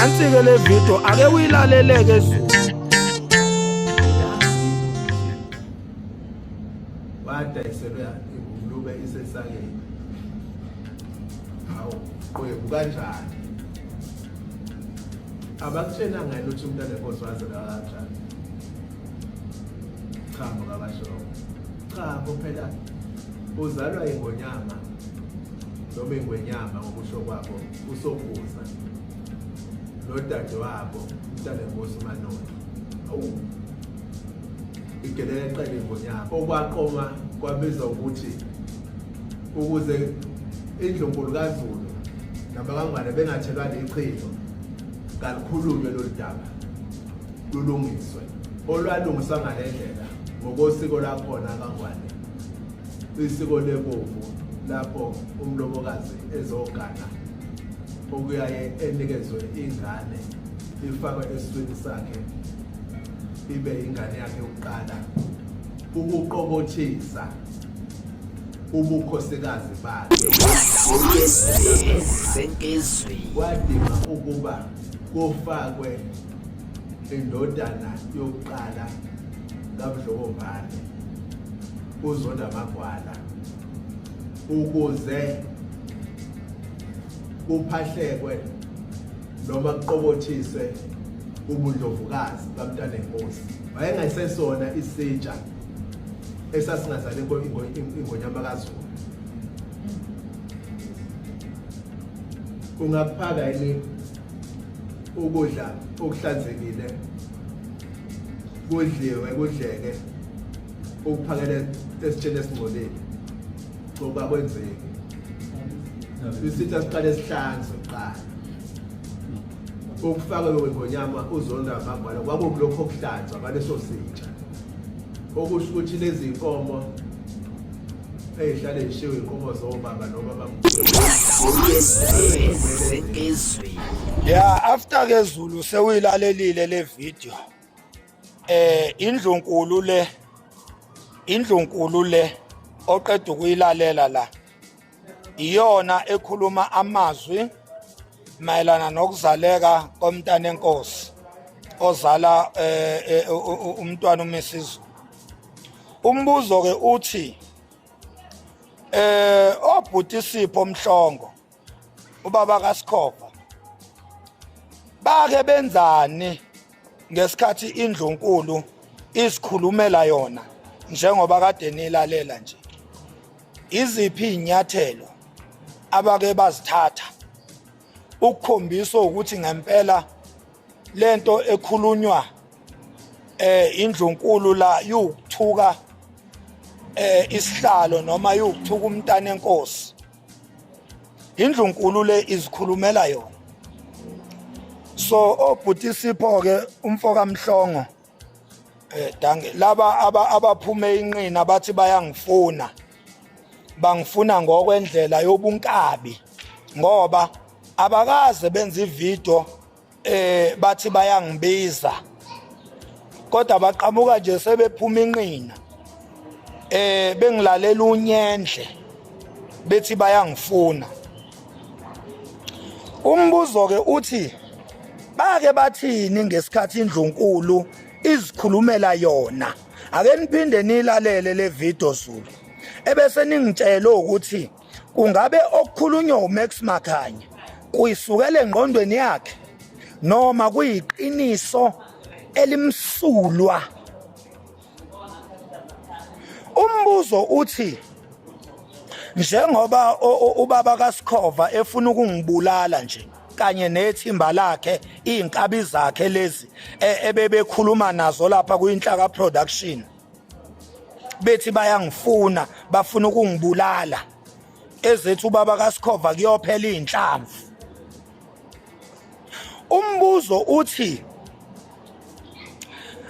nansi ke le video ake uyilaleleke Zulu. Wadayiselwe ingulube isesakeni. Hawu, kwebo kanjani? Abakutshena ngani ukuthi umntana enkosi wazela kanjani? Cha ngakasho. Cha phela uzalwa ingonyama noma ingwenyama ngokusho kwabo usokuza nodade wabo umntana enkosi uManoni. Awu igelele eqele ingonyama okwaqoma kwabiza ukuthi ukuze indlunkulu kaZulu nabakangwane bengathelwa lechizo kalukhulunywe loludaba lulungiswe olwalungiswa ngalendlela ngokosiko lakhona kangwane isiko lebovu lapho umlobokazi ezogana okuyaye enikezwe ingane ifakwe esiswini sakhe ibe ingane yakhe yokuqala ukuqobothisa ubukhosikazi bakhe wadinga ukuba kufakwe indodana yokuqala kaMdlokombane uZonda Magwala ukuze kuphahlekwe noma kuqobothiswe ubundlovukazi kaMntana enkosi. Wayengasesona isitsha esasingazali ingonyama kaZulu. Ungaphaka yini ukudla okuhlanzekile kudliwe kudleke ukuphakele esitsheni esingcolile ngoba kwenzeki isitha siqale esihlanze qala ukufakwe kwengonyama uZonda Magwala kwakulokho okuhlanzwa ngaleso sitsha okusho ukuthi lezi inkomo ezihlale zishiwe inkomo zobaba noma bamkhulu. Yeah, after ke Zulu sewuyilalelile le video. Indlunkulu le oqeda ukuyilalela la. Iyona ekhuluma amazwi mayelana nokuzaleka koMntana enkosi ozala umntwana uMrs. Umbuzo ke uthi obhuti Sipho Mhlongo ubaba kaSkhova bake benzani ngesikhathi indlunkulu isikhulumela yona njengoba kade nilalela nje iziphi inyathelo abake bazithatha ukukhombisa ukuthi ngempela lento ekhulunywa indlunkulu la yukuthuka isihlalo noma yukuthuka umntana enkosi indlunkulu le izikhulumela yona. So obhuti Sipho ke umfoka Mhlongo dange laba abaphume inqina bathi bayangifuna bangifuna ngokwendlela yobunkabi ngoba abakaze benza ivideo bathi bayangibiza kodwa baqhamuka nje sebephuma inqina bengilalela unyendle bethi bayangifuna. Umbuzo ke uthi bake bathini ngesikhathi indlunkulu izikhulumela yona. Ake niphinde nilalele le video Zulu ebese ningitshela ukuthi kungabe okukhulunywa uMax Makhanye kuyisukela engqondweni yakhe noma kuyiqiniso elimsulwa. Umbuzo uthi njengoba ubaba kaSkhova efuna ukungibulala nje kanye nethimba lakhe inkabi zakhe lezi ebebekhuluma nazo lapha kuInhlaka Production bethi bayangifuna bafuna ukungibulala ezethu ubaba kaSkhova kuyophela inhlamvu. Umbuzo uthi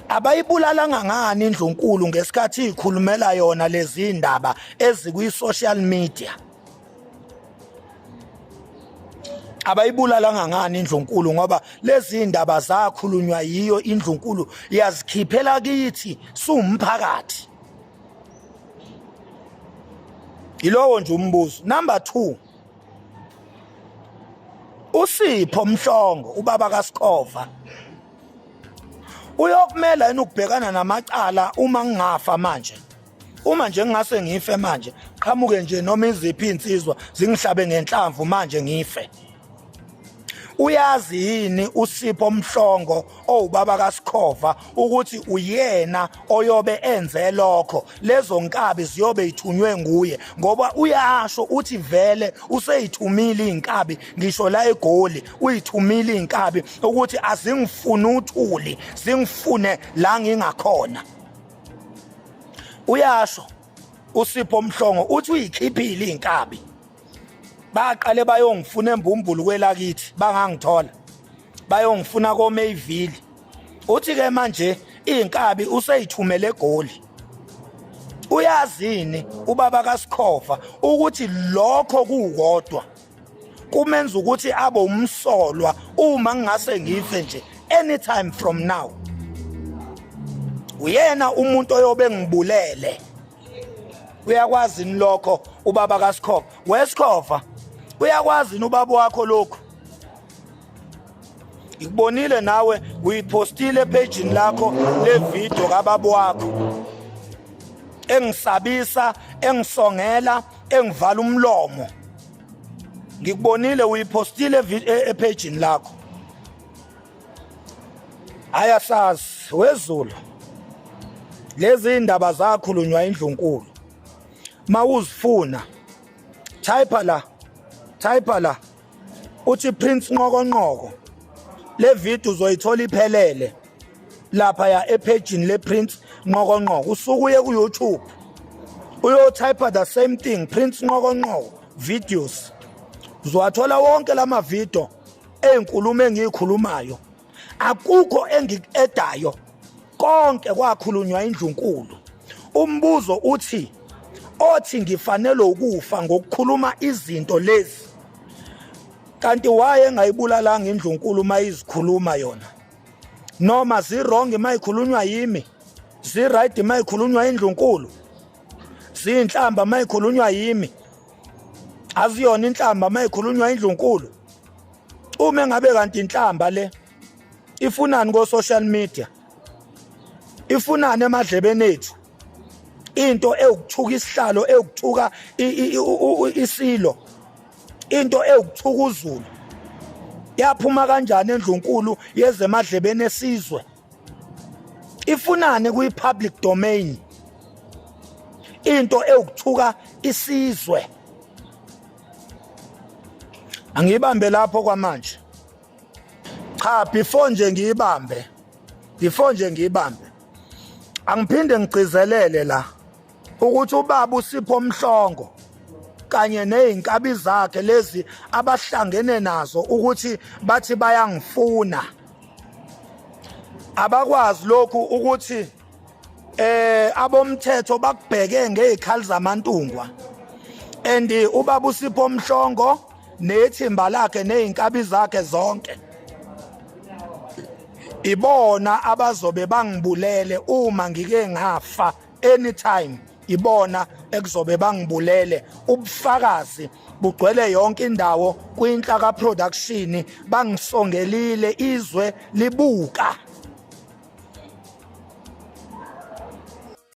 abayibulala ngangani indlunkulu ngesikhathi ikhulumela yona lezi indaba ezikwi-social media. Abayibulala ngangani indlunkulu ngoba lezi indaba zakhulunywa yiyo indlunkulu yazikhiphela kithi sumphakathi. Ilowo nje umbuzo. Number 2, uSipho Mhlongo ubaba kaSkhova uyokumela yena ukubhekana namacala uma ngingafa manje. Uma nje ngingase ngife manje, qhamuke nje noma iziphi insizwa zingihlabe ngenhlamvu manje ngife. Uyazi yini uSipho Mhlongo owubaba kaSkhova ukuthi uyena oyobe enze lokho, lezo nkabi ziyobe ithunywe nguye ngoba uyasho uthi vele useyithumile inkabi ngisho la eGoli, uyithumile inkabi ukuthi azingifuni uthuli, zingifune la ngingakhona. Uyasho uSipho Mhlongo uthi uyikhiphile inkabi. Baqale bayongifuna embumbulu kwelakithi bangangithola. Bayongifuna koMayville. Uthi ke manje inkabi useyithumele eGoli. Uyazini ubaba kaSkhova ukuthi lokho kukodwa kumenza ukuthi abe umsolwa uma ngingase ngife nje anytime from now. Uyena umuntu oyobe ngibulele. Uyakwazi lokho ubaba kaSkhova. WeSkhova uyakwazi ubaba wakho lokho. Ikubonile nawe uyipostile epage lakho le video kababa wakho. Engisabisa, engisongela, engivala umlomo. Ngikubonile uyipostile epage lakho. Ayasazi wezulu. Lezi indaba zakhulunywa indlunkulu. Mawuzifuna type la uthi Prince Nqokonqoko. Le video uzoyithola iphelele lapha ya epage le Prince Nqokonqoko. Usuku uye ku YouTube uyo type the same thing Prince Nqokonqoko videos. Uzowathola wonke lama video ezinkulumo engiyikhulumayo. Akukho engikedayo. Konke kwakhulunywa indlunkulu. Umbuzo uthi othi ngifanele ukufa ngokukhuluma izinto lezi. Kanti waye engayibulalanga indlunkulu mayizikhuluma yona. Noma zirong mayikhulunywa yimi. Ziright mayikhulunywa indlunkulu. Zinhlamba mayikhulunywa yimi. Aziyona inhlamba mayikhulunywa indlunkulu. Uma ngabe kanti inhlamba le ifunani go social media. Ifunani emadlebeni ethu. Into ekuthuka isihlalo ekuthuka isilo. Into ekuthuka uZulu. Yaphuma kanjani endlunkulu yezemadlebeni esizwe? Ifunani kuyi-public domain. Into ekuthuka isizwe. Angibambe lapho kwamanje. Cha, before nje ngiyibambe. Angiphinde ngigcizelele la ukuthi ubaba uSipho Mhlongo kanye nezinkabi zakhe lezi abahlangene nazo ukuthi bathi bayangifuna. Abakwazi lokhu ukuthi abomthetho bakubheke ngezikhali zamantungwa. And ubaba uSipho Mhlongo nethimba lakhe nezinkabi zakhe zonke ibona abazobe bangibulele uma ngike ngafa anytime. Ibona ekuzobe bangibulele. Ubufakazi bugcwele yonke indawo kwinhlaka production bangisongelile izwe libuka.